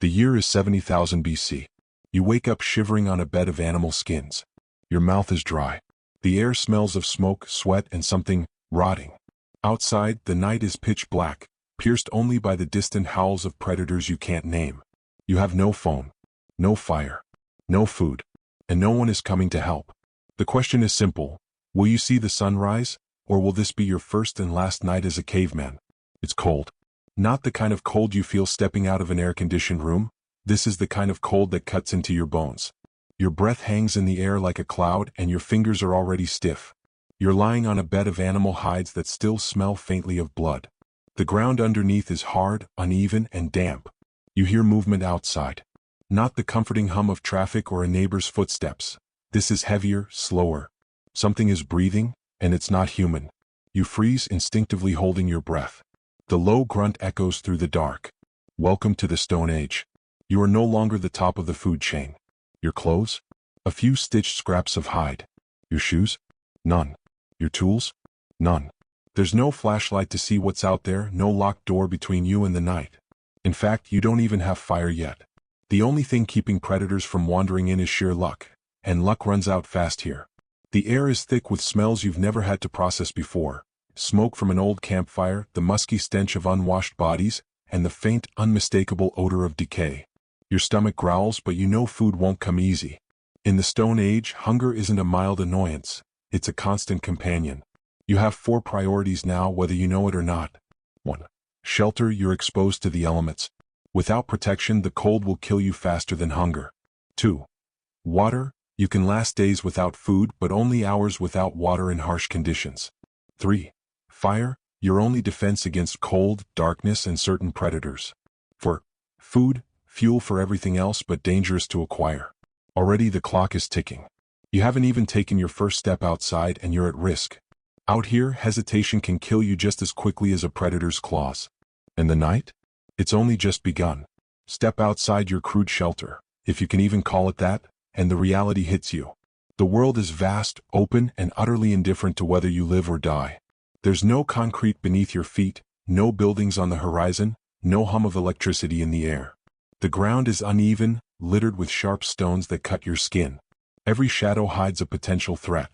The year is 70,000 BC. You wake up shivering on a bed of animal skins. Your mouth is dry. The air smells of smoke, sweat, and something rotting. Outside, the night is pitch black, pierced only by the distant howls of predators you can't name. You have no phone, no fire, no food, and no one is coming to help. The question is simple: will you see the sunrise, or will this be your first and last night as a caveman? It's cold. Not the kind of cold you feel stepping out of an air-conditioned room. This is the kind of cold that cuts into your bones. Your breath hangs in the air like a cloud, and your fingers are already stiff. You're lying on a bed of animal hides that still smell faintly of blood. The ground underneath is hard, uneven, and damp. You hear movement outside. Not the comforting hum of traffic or a neighbor's footsteps. This is heavier, slower. Something is breathing, and it's not human. You freeze, instinctively holding your breath. The low grunt echoes through the dark. Welcome to the Stone Age. You are no longer the top of the food chain. Your clothes? A few stitched scraps of hide. Your shoes? None. Your tools? None. There's no flashlight to see what's out there, no locked door between you and the night. In fact, you don't even have fire yet. The only thing keeping predators from wandering in is sheer luck, and luck runs out fast here. The air is thick with smells you've never had to process before. Smoke from an old campfire, the musky stench of unwashed bodies, and the faint, unmistakable odor of decay. Your stomach growls, but you know food won't come easy. In the Stone Age, hunger isn't a mild annoyance. It's a constant companion. You have 4 priorities now, whether you know it or not. 1. Shelter. You're exposed to the elements. Without protection, the cold will kill you faster than hunger. 2. Water. You can last days without food, but only hours without water in harsh conditions. 3. Fire. Your only defense against cold, darkness, and certain predators. 4. Food. Fuel for everything else, but dangerous to acquire. Already the clock is ticking. You haven't even taken your first step outside, and you're at risk. Out here, hesitation can kill you just as quickly as a predator's claws. And the night? It's only just begun. Step outside your crude shelter, if you can even call it that, and the reality hits you. The world is vast, open, and utterly indifferent to whether you live or die. There's no concrete beneath your feet, no buildings on the horizon, no hum of electricity in the air. The ground is uneven, littered with sharp stones that cut your skin. Every shadow hides a potential threat.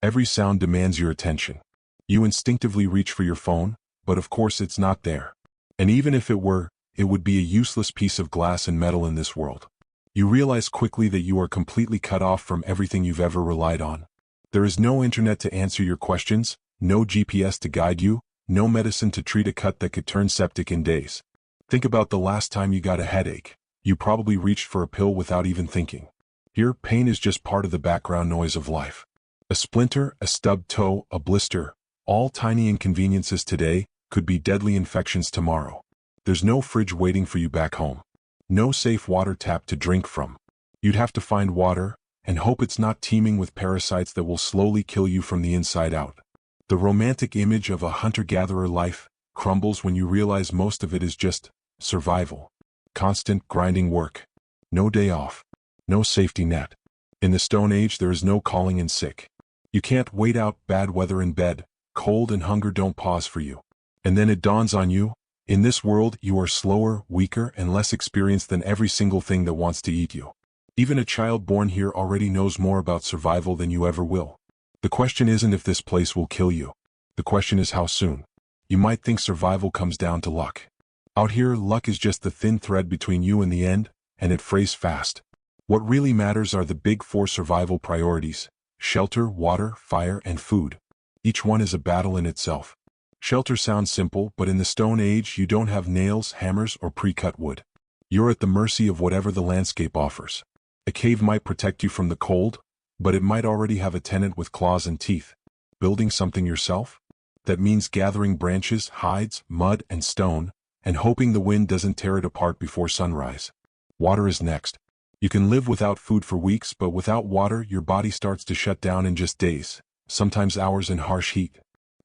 Every sound demands your attention. You instinctively reach for your phone, but of course it's not there. And even if it were, it would be a useless piece of glass and metal in this world. You realize quickly that you are completely cut off from everything you've ever relied on. There is no internet to answer your questions, no GPS to guide you, no medicine to treat a cut that could turn septic in days. Think about the last time you got a headache. You probably reached for a pill without even thinking. Here, pain is just part of the background noise of life. A splinter, a stubbed toe, a blister, all tiny inconveniences today could be deadly infections tomorrow. There's no fridge waiting for you back home. No safe water tap to drink from. You'd have to find water, and hope it's not teeming with parasites that will slowly kill you from the inside out. The romantic image of a hunter-gatherer life crumbles when you realize most of it is just survival. Constant, grinding work. No day off. No safety net. In the Stone Age, there is no calling in sick. You can't wait out bad weather in bed. Cold and hunger don't pause for you. And then it dawns on you, in this world you are slower, weaker, and less experienced than every single thing that wants to eat you. Even a child born here already knows more about survival than you ever will. The question isn't if this place will kill you. The question is how soon. You might think survival comes down to luck. Out here, luck is just the thin thread between you and the end, and it frays fast. What really matters are the big 4 survival priorities: shelter, water, fire, and food. Each one is a battle in itself. Shelter sounds simple, but in the Stone Age you don't have nails, hammers, or pre-cut wood. You're at the mercy of whatever the landscape offers. A cave might protect you from the cold, but it might already have a tenant with claws and teeth. Building something yourself? That means gathering branches, hides, mud, and stone, and hoping the wind doesn't tear it apart before sunrise. Water is next. You can live without food for weeks, but without water your body starts to shut down in just days, sometimes hours in harsh heat.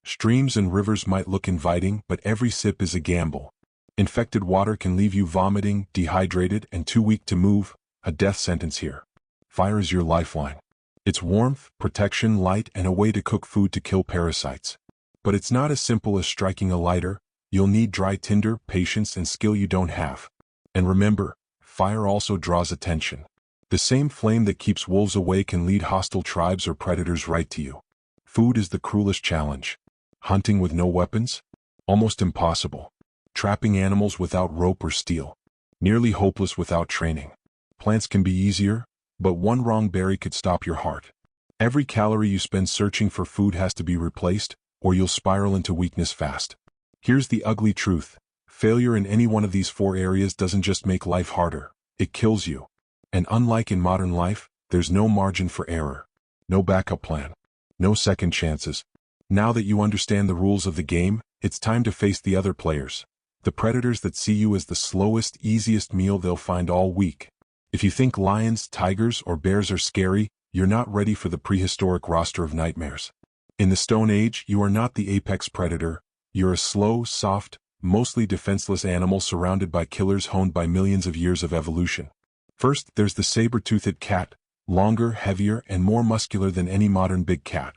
Streams and rivers might look inviting, but every sip is a gamble. Infected water can leave you vomiting, dehydrated, and too weak to move, a death sentence here. Fire is your lifeline. It's warmth, protection, light, and a way to cook food to kill parasites. But it's not as simple as striking a lighter. You'll need dry tinder, patience, and skill you don't have. And remember, fire also draws attention. The same flame that keeps wolves away can lead hostile tribes or predators right to you. Food is the cruelest challenge. Hunting with no weapons? Almost impossible. Trapping animals without rope or steel? Nearly hopeless without training. Plants can be easier, but one wrong berry could stop your heart. Every calorie you spend searching for food has to be replaced, or you'll spiral into weakness fast. Here's the ugly truth. Failure in any one of these 4 areas doesn't just make life harder, it kills you. And unlike in modern life, there's no margin for error. No backup plan. No second chances. Now that you understand the rules of the game, it's time to face the other players. The predators that see you as the slowest, easiest meal they'll find all week. If you think lions, tigers, or bears are scary, you're not ready for the prehistoric roster of nightmares. In the Stone Age, you are not the apex predator. You're a slow, soft, mostly defenseless animal surrounded by killers honed by millions of years of evolution. First, there's the saber-toothed cat, longer, heavier, and more muscular than any modern big cat.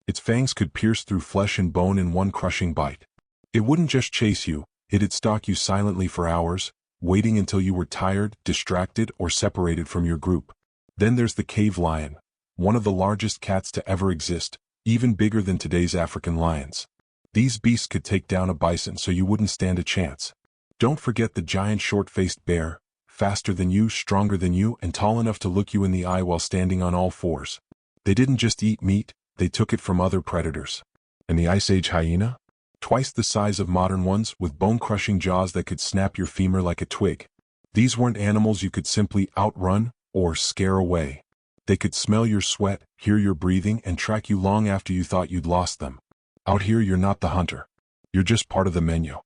Its fangs could pierce through flesh and bone in one crushing bite. It wouldn't just chase you, it'd stalk you silently for hours, waiting until you were tired, distracted, or separated from your group. Then there's the cave lion, one of the largest cats to ever exist, even bigger than today's African lions. These beasts could take down a bison so you wouldn't stand a chance. Don't forget the giant short-faced bear, faster than you, stronger than you, and tall enough to look you in the eye while standing on all fours. They didn't just eat meat, they took it from other predators. And the Ice Age hyena? Twice the size of modern ones, with bone-crushing jaws that could snap your femur like a twig. These weren't animals you could simply outrun or scare away. They could smell your sweat, hear your breathing, and track you long after you thought you'd lost them. Out here you're not the hunter. You're just part of the menu.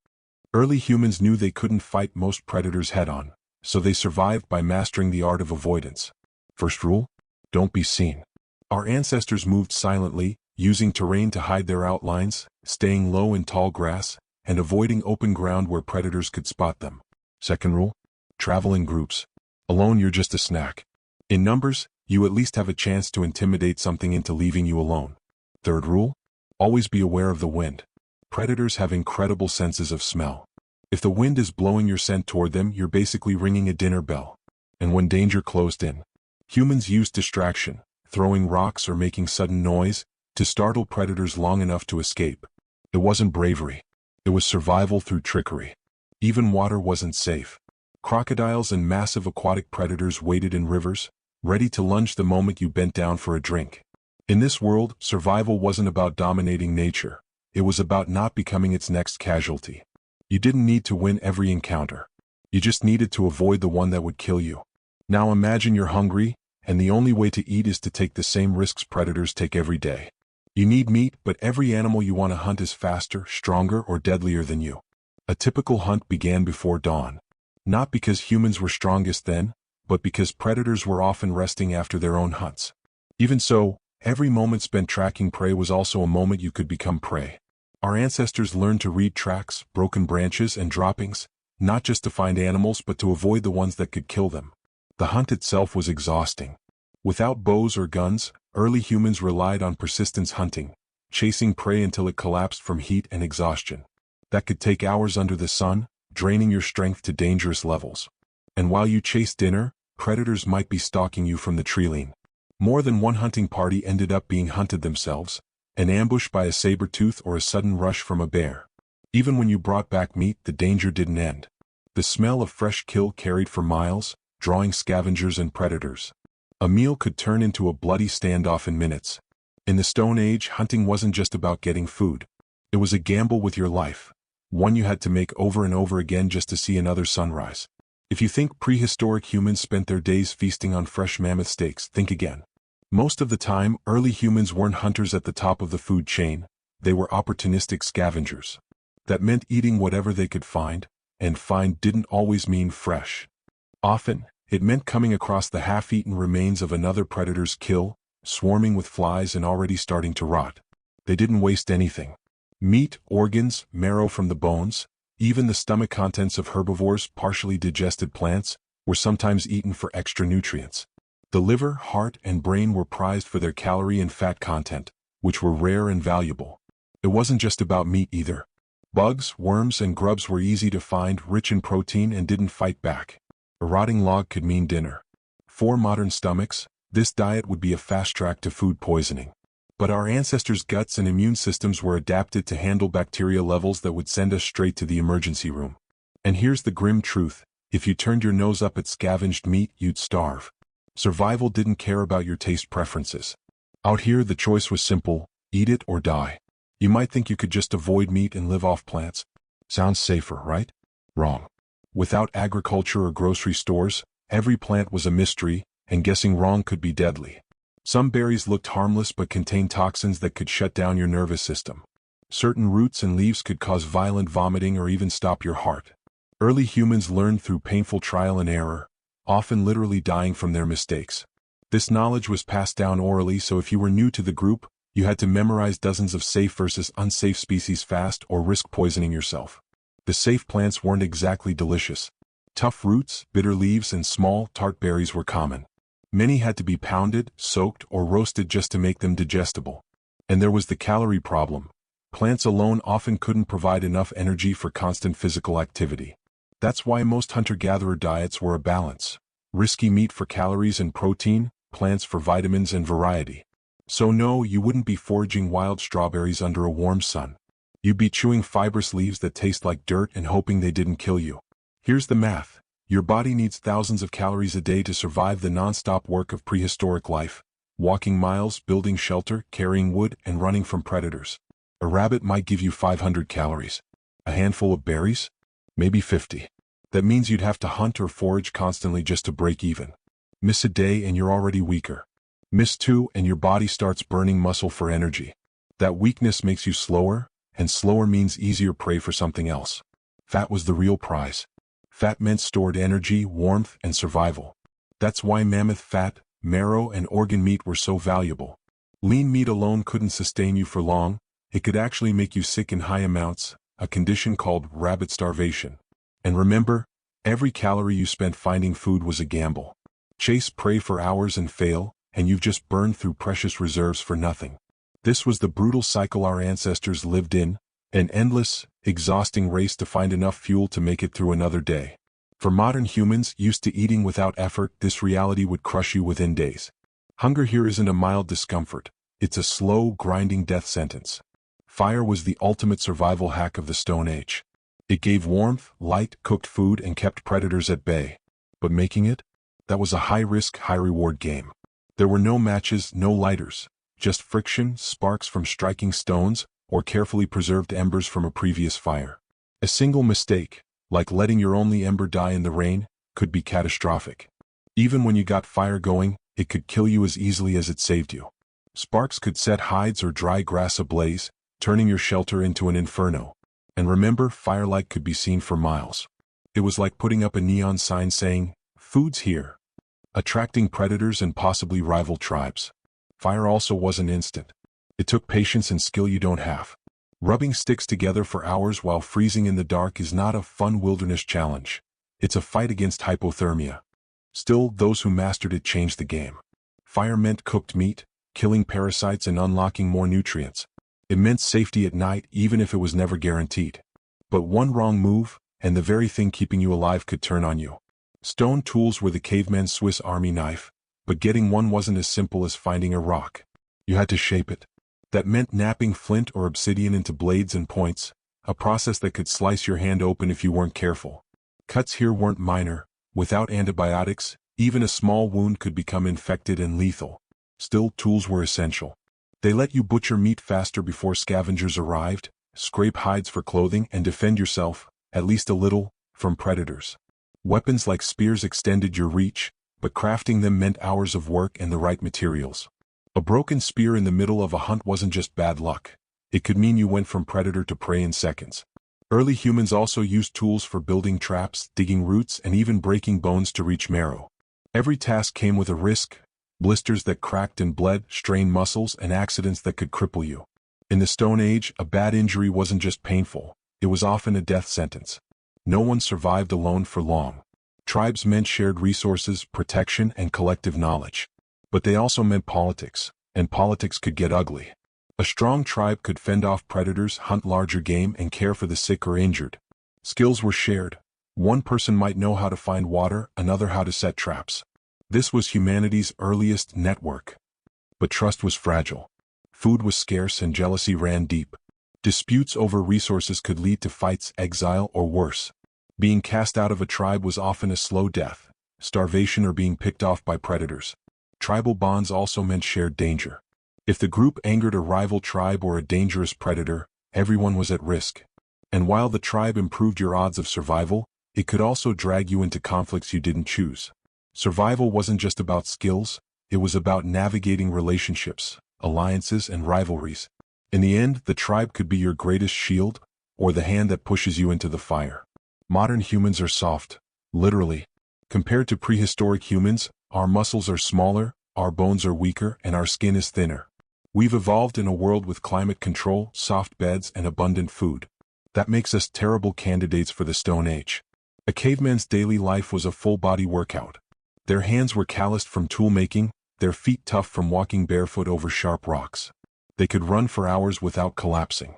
Early humans knew they couldn't fight most predators head-on, so they survived by mastering the art of avoidance. First rule? Don't be seen. Our ancestors moved silently, using terrain to hide their outlines, staying low in tall grass, and avoiding open ground where predators could spot them. Second rule? Travel in groups. Alone you're just a snack. In numbers, you at least have a chance to intimidate something into leaving you alone. Third rule? Always be aware of the wind. Predators have incredible senses of smell. If the wind is blowing your scent toward them, you're basically ringing a dinner bell. And when danger closed in, humans used distraction, throwing rocks or making sudden noise, to startle predators long enough to escape. It wasn't bravery. It was survival through trickery. Even water wasn't safe. Crocodiles and massive aquatic predators waited in rivers, ready to lunge the moment you bent down for a drink. In this world, survival wasn't about dominating nature. It was about not becoming its next casualty. You didn't need to win every encounter. You just needed to avoid the one that would kill you. Now imagine you're hungry, and the only way to eat is to take the same risks predators take every day. You need meat, but every animal you want to hunt is faster, stronger, or deadlier than you. A typical hunt began before dawn. Not because humans were strongest then, but because predators were often resting after their own hunts. Even so, every moment spent tracking prey was also a moment you could become prey. Our ancestors learned to read tracks, broken branches, and droppings, not just to find animals but to avoid the ones that could kill them. The hunt itself was exhausting. Without bows or guns, early humans relied on persistence hunting, chasing prey until it collapsed from heat and exhaustion. That could take hours under the sun, draining your strength to dangerous levels. And while you chased dinner, predators might be stalking you from the treeline. More than one hunting party ended up being hunted themselves, an ambush by a saber-tooth or a sudden rush from a bear. Even when you brought back meat, the danger didn't end. The smell of fresh kill carried for miles, drawing scavengers and predators. A meal could turn into a bloody standoff in minutes. In the Stone Age, hunting wasn't just about getting food. It was a gamble with your life, one you had to make over and over again just to see another sunrise. If you think prehistoric humans spent their days feasting on fresh mammoth steaks, think again. Most of the time, early humans weren't hunters at the top of the food chain, they were opportunistic scavengers. That meant eating whatever they could find, and find didn't always mean fresh. Often, it meant coming across the half-eaten remains of another predator's kill, swarming with flies and already starting to rot. They didn't waste anything. Meat, organs, marrow from the bones, even the stomach contents of herbivores, partially digested plants, were sometimes eaten for extra nutrients. The liver, heart, and brain were prized for their calorie and fat content, which were rare and valuable. It wasn't just about meat either. Bugs, worms, and grubs were easy to find, rich in protein, and didn't fight back. A rotting log could mean dinner. For modern stomachs, this diet would be a fast track to food poisoning. But our ancestors' guts and immune systems were adapted to handle bacteria levels that would send us straight to the emergency room. And here's the grim truth: if you turned your nose up at scavenged meat, you'd starve. Survival didn't care about your taste preferences. Out here, the choice was simple: eat it or die. You might think you could just avoid meat and live off plants. Sounds safer, right? Wrong. Without agriculture or grocery stores, every plant was a mystery, and guessing wrong could be deadly. Some berries looked harmless but contained toxins that could shut down your nervous system. Certain roots and leaves could cause violent vomiting or even stop your heart. Early humans learned through painful trial and error, often literally dying from their mistakes. This knowledge was passed down orally, so if you were new to the group, you had to memorize dozens of safe versus unsafe species fast or risk poisoning yourself. The safe plants weren't exactly delicious. Tough roots, bitter leaves, and small, tart berries were common. Many had to be pounded, soaked, or roasted just to make them digestible. And there was the calorie problem. Plants alone often couldn't provide enough energy for constant physical activity. That's why most hunter-gatherer diets were a balance: risky meat for calories and protein, plants for vitamins and variety. So no, you wouldn't be foraging wild strawberries under a warm sun. You'd be chewing fibrous leaves that taste like dirt and hoping they didn't kill you. Here's the math: your body needs thousands of calories a day to survive the non-stop work of prehistoric life: walking miles, building shelter, carrying wood, and running from predators. A rabbit might give you 500 calories. A handful of berries? Maybe 50. That means you'd have to hunt or forage constantly just to break even. Miss a day and you're already weaker. Miss two and your body starts burning muscle for energy. That weakness makes you slower, and slower means easier prey for something else. Fat was the real prize. Fat meant stored energy, warmth, and survival. That's why mammoth fat, marrow, and organ meat were so valuable. Lean meat alone couldn't sustain you for long. It could actually make you sick in high amounts, a condition called rabbit starvation. And remember, every calorie you spent finding food was a gamble. Chase prey for hours and fail, and you've just burned through precious reserves for nothing. This was the brutal cycle our ancestors lived in, an endless, exhausting race to find enough fuel to make it through another day. For modern humans used to eating without effort, this reality would crush you within days. Hunger here isn't a mild discomfort, it's a slow, grinding death sentence. Fire was the ultimate survival hack of the Stone Age. It gave warmth, light, cooked food, and kept predators at bay. But making it? That was a high-risk, high-reward game. There were no matches, no lighters, just friction, sparks from striking stones, or carefully preserved embers from a previous fire. A single mistake, like letting your only ember die in the rain, could be catastrophic. Even when you got fire going, it could kill you as easily as it saved you. Sparks could set hides or dry grass ablaze, turning your shelter into an inferno. And remember, firelight could be seen for miles. It was like putting up a neon sign saying, "Food's here," attracting predators and possibly rival tribes. Fire also wasn't instant. It took patience and skill you don't have. Rubbing sticks together for hours while freezing in the dark is not a fun wilderness challenge. It's a fight against hypothermia. Still, those who mastered it changed the game. Fire meant cooked meat, killing parasites and unlocking more nutrients. It meant safety at night, even if it was never guaranteed. But one wrong move, and the very thing keeping you alive could turn on you. Stone tools were the caveman's Swiss Army knife, but getting one wasn't as simple as finding a rock. You had to shape it. That meant napping flint or obsidian into blades and points, a process that could slice your hand open if you weren't careful. Cuts here weren't minor. Without antibiotics, even a small wound could become infected and lethal. Still, tools were essential. They let you butcher meat faster before scavengers arrived, scrape hides for clothing, and defend yourself, at least a little, from predators. Weapons like spears extended your reach, but crafting them meant hours of work and the right materials. A broken spear in the middle of a hunt wasn't just bad luck. It could mean you went from predator to prey in seconds. Early humans also used tools for building traps, digging roots, and even breaking bones to reach marrow. Every task came with a risk: blisters that cracked and bled, strained muscles, and accidents that could cripple you. In the Stone Age, a bad injury wasn't just painful, it was often a death sentence. No one survived alone for long. Tribes meant shared resources, protection, and collective knowledge. But they also meant politics, and politics could get ugly. A strong tribe could fend off predators, hunt larger game, and care for the sick or injured. Skills were shared. One person might know how to find water, another how to set traps. This was humanity's earliest network. But trust was fragile. Food was scarce and jealousy ran deep. Disputes over resources could lead to fights, exile, or worse. Being cast out of a tribe was often a slow death, starvation, or being picked off by predators. Tribal bonds also meant shared danger. If the group angered a rival tribe or a dangerous predator, everyone was at risk. And while the tribe improved your odds of survival, it could also drag you into conflicts you didn't choose. Survival wasn't just about skills, it was about navigating relationships, alliances, and rivalries. In the end, the tribe could be your greatest shield, or the hand that pushes you into the fire. Modern humans are soft, literally. Compared to prehistoric humans, our muscles are smaller, our bones are weaker, and our skin is thinner. We've evolved in a world with climate control, soft beds, and abundant food. That makes us terrible candidates for the Stone Age. A caveman's daily life was a full-body workout. Their hands were calloused from tool-making, their feet tough from walking barefoot over sharp rocks. They could run for hours without collapsing.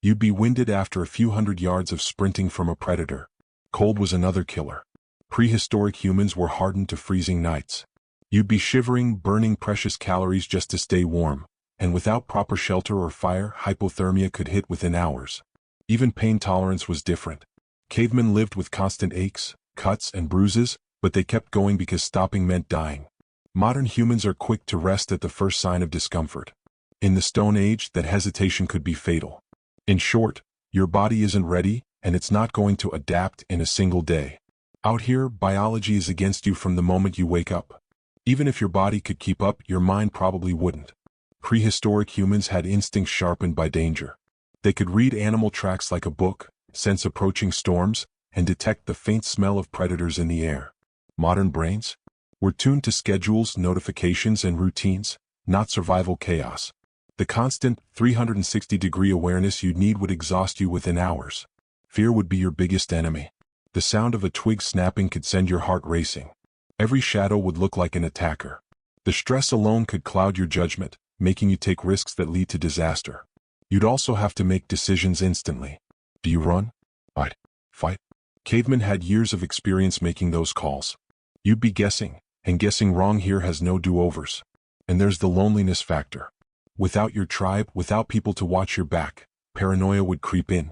You'd be winded after a few hundred yards of sprinting from a predator. Cold was another killer. Prehistoric humans were hardened to freezing nights. You'd be shivering, burning precious calories just to stay warm, and without proper shelter or fire, hypothermia could hit within hours. Even pain tolerance was different. Cavemen lived with constant aches, cuts, and bruises, but they kept going because stopping meant dying. Modern humans are quick to rest at the first sign of discomfort. In the Stone Age, that hesitation could be fatal. In short, your body isn't ready, and it's not going to adapt in a single day. Out here, biology is against you from the moment you wake up. Even if your body could keep up, your mind probably wouldn't. Prehistoric humans had instincts sharpened by danger. They could read animal tracks like a book, sense approaching storms, and detect the faint smell of predators in the air. Modern brains? We're tuned to schedules, notifications, and routines, not survival chaos. The constant 360-degree awareness you'd need would exhaust you within hours. Fear would be your biggest enemy. The sound of a twig snapping could send your heart racing. Every shadow would look like an attacker. The stress alone could cloud your judgment, making you take risks that lead to disaster. You'd also have to make decisions instantly. Do you run? Fight? Cavemen had years of experience making those calls. You'd be guessing, and guessing wrong here has no do-overs. And there's the loneliness factor. Without your tribe, without people to watch your back, paranoia would creep in.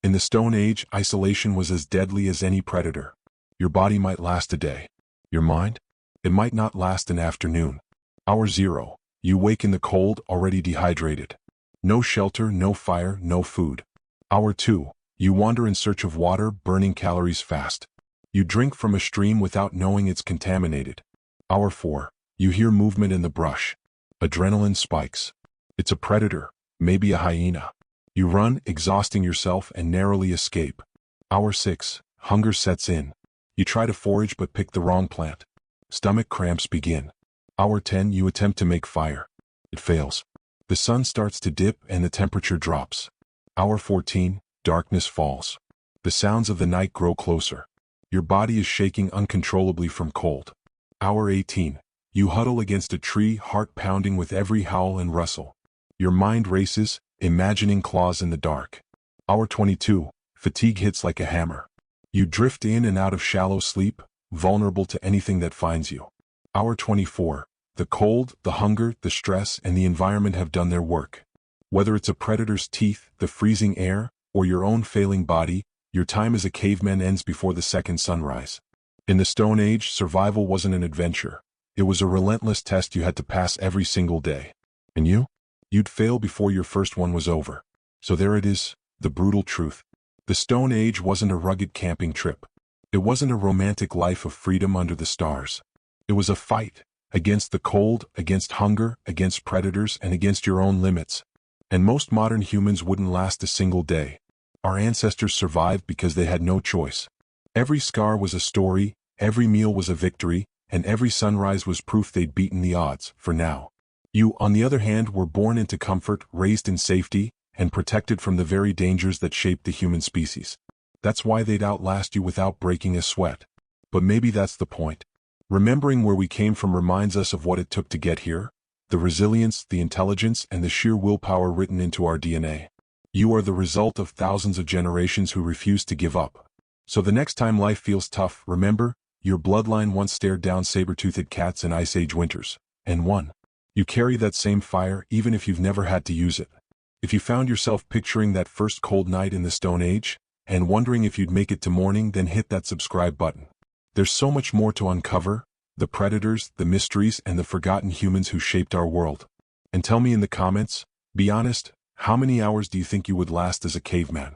In the Stone Age, isolation was as deadly as any predator. Your body might last a day. Your mind? It might not last an afternoon. Hour 0, you wake in the cold, already dehydrated. No shelter, no fire, no food. Hour 2, you wander in search of water, burning calories fast. You drink from a stream without knowing it's contaminated. Hour 4, you hear movement in the brush. Adrenaline spikes. It's a predator, maybe a hyena. You run, exhausting yourself, and narrowly escape. Hour 6, hunger sets in. You try to forage but pick the wrong plant. Stomach cramps begin. Hour 10, you attempt to make fire. It fails. The sun starts to dip and the temperature drops. Hour 14, darkness falls. The sounds of the night grow closer. Your body is shaking uncontrollably from cold. Hour 18, you huddle against a tree, heart pounding with every howl and rustle. Your mind races, imagining claws in the dark. Hour 22, fatigue hits like a hammer. You drift in and out of shallow sleep, vulnerable to anything that finds you. Hour 24, the cold, the hunger, the stress, and the environment have done their work. Whether it's a predator's teeth, the freezing air, or your own failing body, your time as a caveman ends before the second sunrise. In the Stone Age, survival wasn't an adventure. It was a relentless test you had to pass every single day. And you? You'd fail before your first one was over. So there it is, the brutal truth. The Stone Age wasn't a rugged camping trip. It wasn't a romantic life of freedom under the stars. It was a fight, against the cold, against hunger, against predators, and against your own limits. And most modern humans wouldn't last a single day. Our ancestors survived because they had no choice. Every scar was a story, every meal was a victory, and every sunrise was proof they'd beaten the odds, for now. You, on the other hand, were born into comfort, raised in safety, and protected from the very dangers that shaped the human species. That's why they'd outlast you without breaking a sweat. But maybe that's the point. Remembering where we came from reminds us of what it took to get here, the resilience, the intelligence, and the sheer willpower written into our DNA. You are the result of thousands of generations who refused to give up. So the next time life feels tough, remember, your bloodline once stared down saber-toothed cats in Ice Age winters, and won. You carry that same fire even if you've never had to use it. If you found yourself picturing that first cold night in the Stone Age, and wondering if you'd make it to morning, then hit that subscribe button. There's so much more to uncover, the predators, the mysteries, and the forgotten humans who shaped our world. And tell me in the comments, be honest, how many hours do you think you would last as a caveman?